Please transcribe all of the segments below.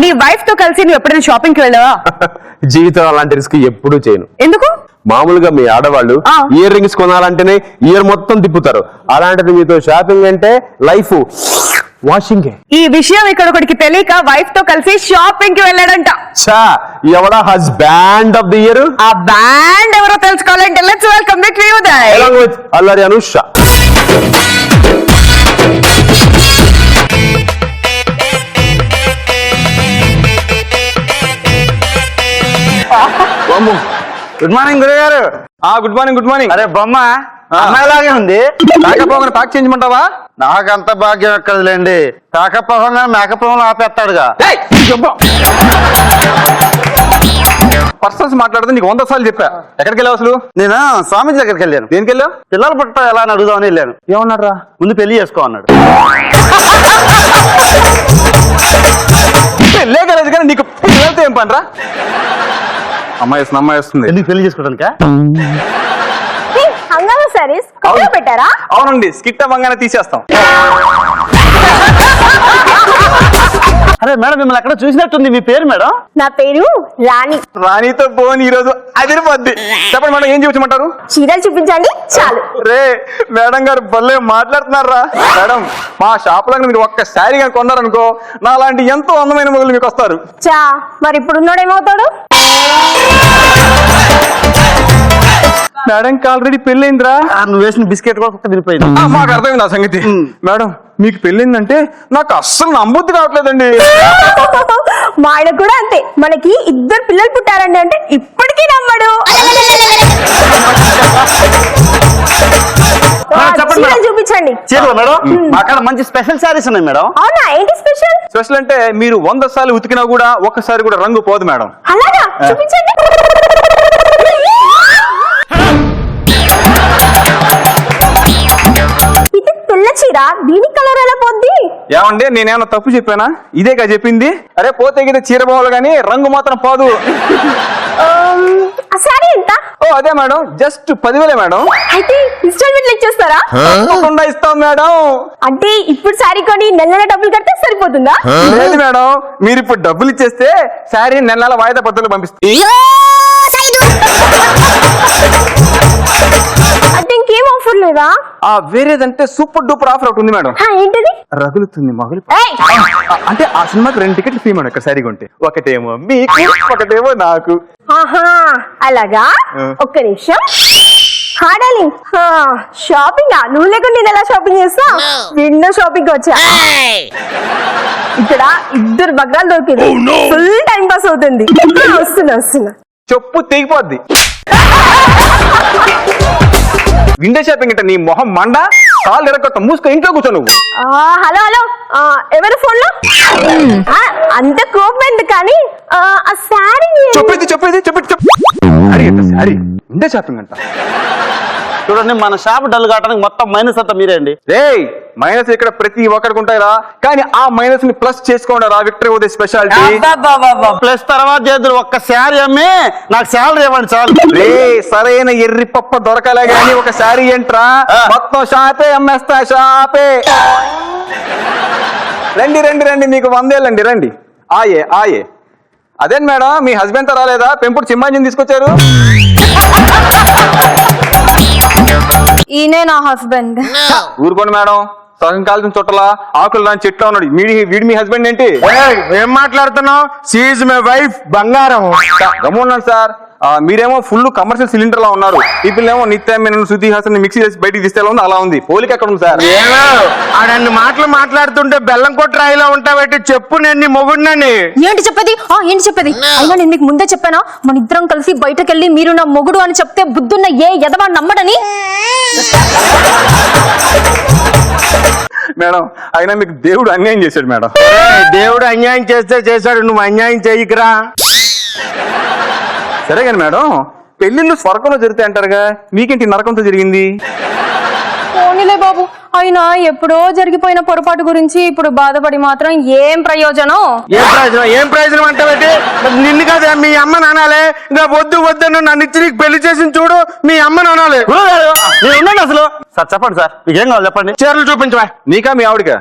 నీ వైఫ్ తో కలిసి నువ్వు ఎప్పుడైనా షాపింగ్ కి వెళ్ళావా? జీవితం అలాంటి రిస్క్ ఎప్పుడూ చేయను. ఎందుకు? మామూలుగా మీ ఆడవాళ్ళు ఇయర్ రింగ్స్ కొనాలంటేనే ఇయర్ మొత్తం తిప్పుతారు. అలాంటిది మీతో షాపింగ్ అంటే లైఫ్ వాషింగ్. ఈ విషయం ఇక్కడ ఒకటికి తెలియక వైఫ్ తో కలిసి షాపింగ్ కి వెళ్ళాడంట. ఎవడా హస్బాండ్ ఆఫ్ ది ఇయర్? ఆ బ్యాండ్ ఎవరో తెలుసుకోవాలంటే let's welcome the Uday along with అల్లరి అనుష. గుడ్ మార్నింగ్ గురువు గారు. Good morning. Good morning. అరే బొమ్మ అమ్మాయిలాగే ఉంది. మేకపోగానే ప్యాక్ చేయించమంటావా? నాకంత భాగ్యం ఎక్కదులేండి. కాకపోగా మేకపోవడం ఆపేస్తాడుగా. పర్సన్స్ మాట్లాడితే నీకు 100 సార్లు చెప్పా. ఎక్కడికి వెళ్ళావు అసలు? నేను స్వామీజీ దగ్గరికి వెళ్ళాను. దేనికి వెళ్ళావు? పిల్లలు పుట్ట ఎలా అని అడుగుదామని వెళ్ళాను. ఏమన్నారా? ముందు పెళ్లి చేసుకో అన్నాడు. లేకలేదు కానీ నీకు పిల్లలతో ఏం పనిరా? అమ్మాయి వస్తుంది. ఎందుకు పెళ్లి చేసుకోవడానికా? హంగామా సారీస్ పెట్టారా? అవునండి, స్కిట్ అవ్వగానే తీసేస్తాం. అరే మేడం, మిమ్మల్ని ఎక్కడ చూసినట్టుంది. మీ పేరు మేడం? నా పేరు రాణి. రాణితో పోని ఈ రోజు అదిరిపోద్ది. చెప్పండి మేడం, ఏం చూపించమంటారు? చీరలు చూపించండి చాలు. రే మేడం గారు భలే మాట్లాడుతున్నారా మేడం. మా షాప్ లో మీరు ఒక్క శారీ కానీ కొన్నారనుకో, నా లాంటి ఎంతో అందమైన మొగులు మీకు వస్తారు. చా మరి ఇప్పుడు ఉన్నాడు ఏమవుతాడు? మేడం కి ఆల్రెడీ పెళ్ళైందిరా. నువ్వు వేసిన బిస్కెట్ కూడా కుక్క తినిపోయింది. మాకు అర్థమైంది ఆ సంగతి. మేడం మీకు పెళ్ళిందంటే నాకు అస్సలు నమ్మొద్దు కావట్లేదండి. మా ఆయన కూడా అంతే. మనకి 2 పిల్లలు పుట్టారండి అంటే ఇప్పటికీ నమ్మడు. చీరలు చూపించండి. చీరలు మేడం, అక్కడ మంచి స్పెషల్ శారీస్ ఉన్నాయి మేడం. అవునా, ఏంటి స్పెషల్? స్పెషల్ అంటే మీరు 100 సార్లు ఉతికినా కూడా ఒక్కసారి కూడా రంగు పోదు మేడం. అలాగా, చూపించండి. ఇది తెల్ల చీర, దీని కలర్ ఎలా పోద్ది? ఏమండి నేనేమన్నా తప్పు చెప్పానా? ఇదేగా చెప్పింది. అరే పోతే గితే చీర పోవాలి కానీ రంగు మాత్రం పోదు. ఆ శారీ ఎంత? ఓ అదే మేడం, జస్ట్ 10,000 మేడం. అయితే ఇన్స్టాల్మెంట్ ఇచ్చేస్తారా? తప్పకుండా ఇస్తాం మేడం. అంటే ఇప్పుడు శారీ కొని నెల డబ్బులు కడితే సరిపోతుందా? లేదు మేడం, మీరు ఇప్పుడు డబ్బులు ఇచ్చేస్తే శారీ నెల వాయిదా పద్ధతులు పంపిస్తాం. అంటే ఇంకేం ఆఫర్ లేదా? వేరేదంటే సూపర్ డూపర్ ఆఫర్ ఒకటి ఉంది మేడం. ఏంటిది? రగులుతుంది మగులు. అంటే ఆ సినిమాకి 2 టికెట్లు ఫ్రీ మేడం. ఇక్కడ శారీ కొంటే ఒకటేమో మీకు, ఒకటేమో నాకు. ఆహా అలాగా, ఒక్క నిమిషం. హాడాలి షాపింగ్ నువ్వు లేకుండా నేను ఎలా షాపింగ్ చేస్తా? విండో షాపింగ్ వచ్చా. ఇక్కడ 2 బగ్గాలు దొరికింది. ఫుల్ టైం పాస్ అవుతుంది. వస్తున్నా. చెప్పు తెగిపోద్ది. విండో షాపింగ్ అంటే నీ మొహం మండ, కాళ్ళు ఎరగొట్ట, మూసుకో ఇంట్లో కూర్చో నువ్వు. హలో ఎవరు ఫోన్ లో? అంత కోపం ఎందుకు కానీ ఆ శారీ చెప్పేది శారీ విండో షాపింగ్ అంట. చూడండి, మన షాప్ డల్ కావడానికి మొత్తం మైనస్ అంతా మీరే అండి. మైనస్ ఇక్కడ ప్రతి ఒక్కరికి ఉంటాయిరా, కానీ ఆ మైనస్ ని ప్లస్ చేసుకోండి రా. Victory Uday speciality. ప్లస్ తర్వాత చేద్దరు. ఒక్క శారీ అమ్మి నాకు శాలరీ ఇవ్వండి చాలు. సరైన ఎర్రి పప్ప దొరకలే గాని ఒక శారీ ఏంట్రా, మొత్తం షాపే అమ్మేస్తా. షాపే రండి మీకు 100 ఏళ్ళండి. రండి ఆయే. అదేంటి మేడం, మీ హస్బెండ్ తో రాలేదా? పెంపుడు చింపాంజీని తీసుకొచ్చారు. ఈయనే నా హస్బెండ్. ఊరుకోండి మేడం, సగం కాల్సిన చుట్టలా ఆకులు రాని చెట్లా ఉన్నాడు. వీడి మీ హస్బెండ్ ఏంటి? ఏం మాట్లాడుతున్నావు? షీ ఈజ్ మై వైఫ్, బంగారం. గమ్మున్నాను సార్. మీరేమో ఫుల్ కమర్షియల్ సిలిండర్ లా ఉన్నారు. ఈ పిల్లేమో నిత్య మీనన్, శృతి హాసన్ మిక్సీ చేసి బయటికి తీస్తే ఉంది. అలా ఉంది. పోలిక ఎక్కడ ఉంది సార్? అన్ని మాటలు మాట్లాడుతుంటే బెల్లం కొట్టు రాయిలో ఉంటావేటి? చెప్పు, నేను మొగుడినని. ఏంటి చెప్పేది? అయినా నేను మీకు ముందే చెప్పానా, మన ఇద్దరం కలిసి బయటకెళ్ళి మీరు నా మొగుడు అని చెప్తే బుద్ధున్న ఏ ఎదవా నమ్మడని? మేడం అయినా మీకు దేవుడు అన్యాయం చేశాడు మేడం. దేవుడు అన్యాయం చేస్తే చేశాడు, నువ్వు అన్యాయం చేయకురా. సరే కానీ మేడం, పెళ్లిళ్ళు స్వర్గంలో జరుగుతాయి అంటారుగా, మీకేంటి నరకంతో జరిగింది? పోనీలే బాబు, అయినా ఎప్పుడో జరిగిపోయిన పొరపాటు గురించి ఇప్పుడు బాధపడి మాత్రం ఏం ప్రయోజనం? ఏం ప్రయోజనం అంటే నిన్ను కదా మీ అమ్మ నానాలే. ఇంకా వద్దు నన్ను ఇచ్చి నీకు పెళ్లి చేసి చూడు, మీ అమ్మ నానాలే. ఉండండి అసలు. సార్ చెప్పండి సార్, మీకేం కావాలి చెప్పండి. చీరలు చూపించవా? నీకా మీ ఆవిడకా?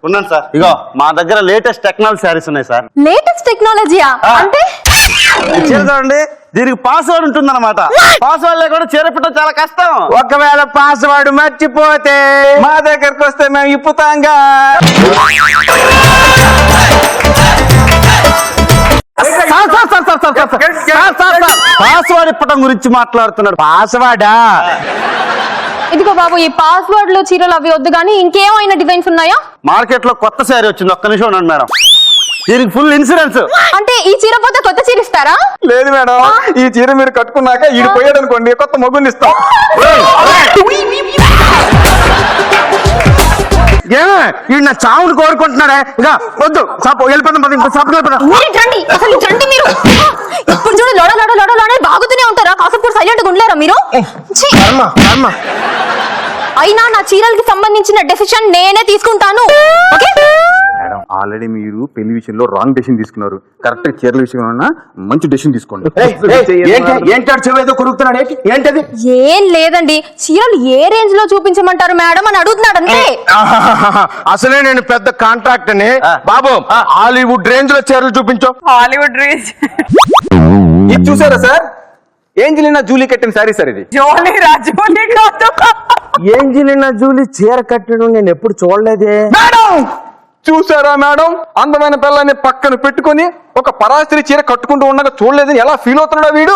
ఉన్నాను సార్. ఇగో మా దగ్గర లేటెస్ట్ టెక్నాలజీ శారీస్ ఉన్నాయి సార్. లేటెస్ట్ టెక్నాలజీయా అంటే? చీర చూడండి, దీనికి పాస్వర్డ్ ఉంటుందన్నమాట. పాస్వర్డ్ లేకుండా చీర పెట్టడం చాలా కష్టం. ఒకవేళ పాస్వర్డ్ మర్చిపోతే మా దగ్గరకు వస్తే మేము ఇప్పుతాంగా. పాస్వర్డ్ ఇప్పటం గురించి మాట్లాడుతున్నాడు. పాస్వర్డా? ఇదిగో బాబు, ఈ పాస్వర్డ్ లో చీరలు అవి వద్దు కానీ ఇంకేమైనా డిజైన్స్ ఉన్నాయా? మార్కెట్ లో కొత్త శారీ వచ్చింది, ఒక్క నిమిషం ఉండండి మేడం. దీనికి ఫుల్ ఇన్సూరెన్స్. అంటే ఈ చీర పోతే కొత్త చీర ఇస్తారా? లేదు మేడం, ఈ చీర మీరు కట్టుకున్నాక ఈడు పోయాడు అనుకోండి, కొత్త మొగ్గుని ఇస్తాం. ఈ నా చావును కోరుకుంటున్నాడే. ఇంకా వద్దు, వెళ్ళిపోతాం. మీరు రండి, అసలు ఇటు రండి మీరు. ఇప్పుడు చూడు లోడ లోడ లోడ లోడ బాగుతూనే ఉంటారా? కాసేపు సైలెంట్ గా ఉండలేరా మీరు? ఛీ! అయినా నా చీరలకి సంబంధించిన డెసిషన్ నేనే తీసుకుంటాను. ఓకే మేడం, ఆల్రెడీ మీరు పెళ్లి విషయంలో రాంగ్ డెసిషన్ తీసుకున్నారు. కరెక్ట్ చీరల విషయంలో మంచి డెసిషన్ తీసుకోండి. ఏంటది? ఏం లేదండి, చీరలు ఏ రేంజ్ లో చూపించమంటారు మేడం అని అడుగుతున్నాడు అంతే. అసలే నేను పెద్ద కాంట్రాక్ట్ అని బాబు, హాలీవుడ్ రేంజ్ లో చీరలు చూపించు. Hollywood range. ఇది చూసారా సార్? ఏంజలినా జూలీ కట్టిన శారీ సార్ ఇది. జోలీ రాజోలీ కాదు. ఏంజలినా జూలీ చీర కట్టడం నేను ఎప్పుడు చూడలేదే. మేడం చూసారా మేడం, అందమైన పిల్లని పక్కన పెట్టుకొని ఒక పరాస్త్రీ చీర కట్టుకుంటూ ఉండగా చూడలేదని ఎలా ఫీల్ అవుతున్నాడా వీడు?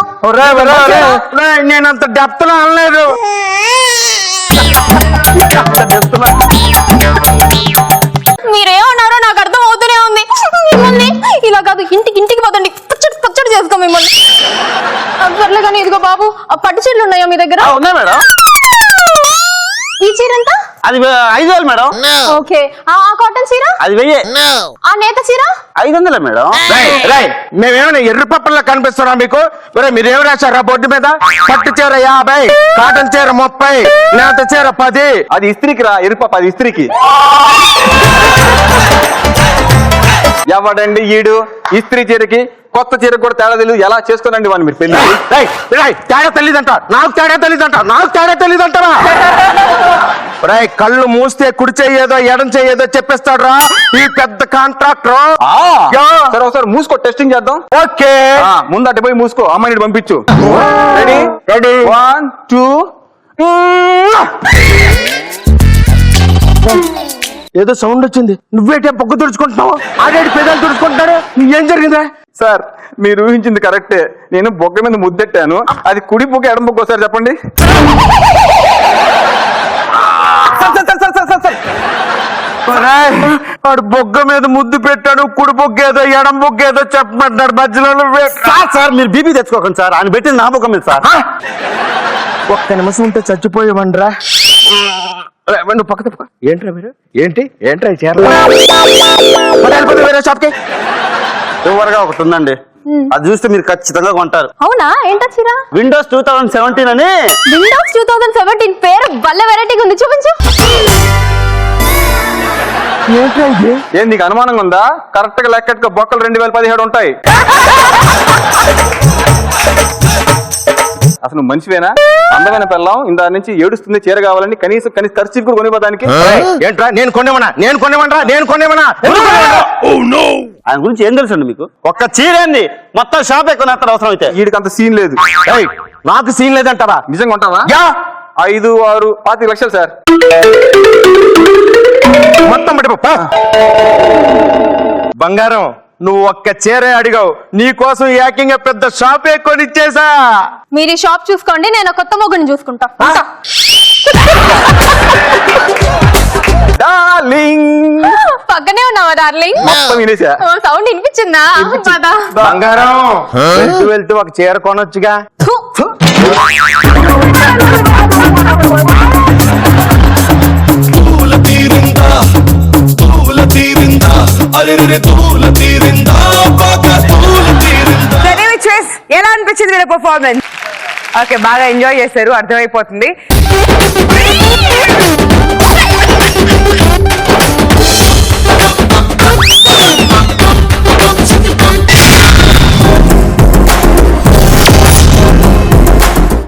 నేను అంత డెప్త్ లో అనలేదు. మీరేమన్నారో నాకు అర్థం అవుతూనే ఉంది. మిమ్మల్ని ఇలా కాదు, ఇంటికి పోతండి, పచ్చడి చేసుకో మిమ్మల్ని. సర్లే కానీ ఇదిగో బాబు, ఆ పట్టు చీరలు ఉన్నాయా మీ దగ్గర? ఉన్నాయి మేడం. ఈ చీర ఎంత? అది 5,000 మేడం. ఓకే, ఆ కాటన్ చీర? అది 1000. ఆ నేత చీర? 500 మేడం. మేమేమైనా ఎర్రి పప్పల్లో కనిపిస్తున్నా మీకు? మీరేమి రాశారా బోర్డు మీద? పట్టు చీర 50, కాటన్ చీర 30, నేత చీర 10. అది ఇస్త్రీకి రా ఎరుపాప, అది ఇస్త్రీకి. ఎవడండి ఈడు ఇస్త్రీ చీరకి కొత్త చీర కూడా తేడా తెలియదు. ఎలా చేసుకోనండి వాళ్ళు మీరు పెళ్లి? తేడా తెలీదంట, నాకు తేడా తెలీదంటారా? కళ్ళు మూస్తే కుడి చెయ్యేదో ఎడం చెయ్యేదో చెప్పేస్తాడు రా ఈ పెద్ద కాంట్రాక్టర్. సరే ఒకసారి మూసుకో, టెస్టింగ్ చేద్దాం. ఓకే, ముందు అటు పోయి మూసుకో, అమ్మాయిని పంపించు. రెడీ? 1 2. ఏదో సౌండ్ వచ్చింది. నువ్వేటే పొగ్గు తుడుచుకుంటున్నావు, ఆడేటి పెదాలు తుడుచుకుంటున్నాడు. ఏం జరిగిందా? సార్ మీరు ఊహించింది కరెక్టే. నేను బొగ్గ మీద ముద్దెట్టాను. అది కుడి బొగ్గ ఎడం బొగ్గ ఒకసారి చెప్పండి. వాడు బొగ్గ మీద ముద్దు పెట్టాడు, కుడి బొగ్గేదో ఎడం బొగ్గేదో చెప్పమంటున్నాడు. మధ్యలో సార్ మీరు బీపీ తెచ్చుకోకండి సార్, ఆయన పెట్టింది నా బొగ్గ మీద సార్. ఒక్క నిమిషం ఉంటే చచ్చిపోయేవండ్రా. నువ్వు పక్క తప్ప. ఏంట్రా మీరు? ఏంట్రా చీరలు? వేరే షాప్కి. ఎవరుగా ఒకటి ఉందండి, అది చూస్తే మీరు ఖచ్చితంగా కొంటారు. అవునా? ఏంటో చీర? విండోస్ 2017 అని. విండోస్ 2017 పేరు భలే వెరైటీగా ఉంది, చూపించు. ఏం నీకు అనుమానంగా ఉందా? కరెక్ట్ గా లెక్కట్టుగా బొక్కలు 2017 ఉంటాయి. అసలు మనిషివేనా? అందమైన పిల్లం ఇందా నుంచి ఏడుస్తుంది చీర కావాలని, కనీసం ఖర్చు కూడా కొనిపోదానికి. ఏంట్రా నేను కొనేమన్నా? ఆయన గురించి ఏం తెలుసండి మీకు? ఒక్క చీర ఏంది, మొత్తం షాప్ ఎక్కువ అవసరం అయితే. వీడికి అంత సీన్ లేదు. నాకు సీన్ లేదంటావా? నిజంగా ఉంటావా? 5 6 25 లక్షలు సార్. మొత్తం పట్టిపో. బంగారం, నువ్వు ఒక్క చీరే అడిగావు, నీ కోసం ఏకంగా పెద్ద షాపే కొనిచ్చేసా. మీరు ఈ షాప్ చూసుకోండి, నేను కొత్త మొగ్గుని చూసుకుంటా. డార్లింగ్ పక్కనే ఉన్నావా డార్లింగ్? మొత్తం వినేసా. సౌండ్ వినిపించిందా? బంగారం, వెళ్తూ ఒక చీర కొనొచ్చుగా. ఎలా అనిపించింది వీళ్ళ పర్ఫార్మెన్స్? ఓకే, బాగా ఎంజాయ్ చేశారు, అర్థమైపోతుంది.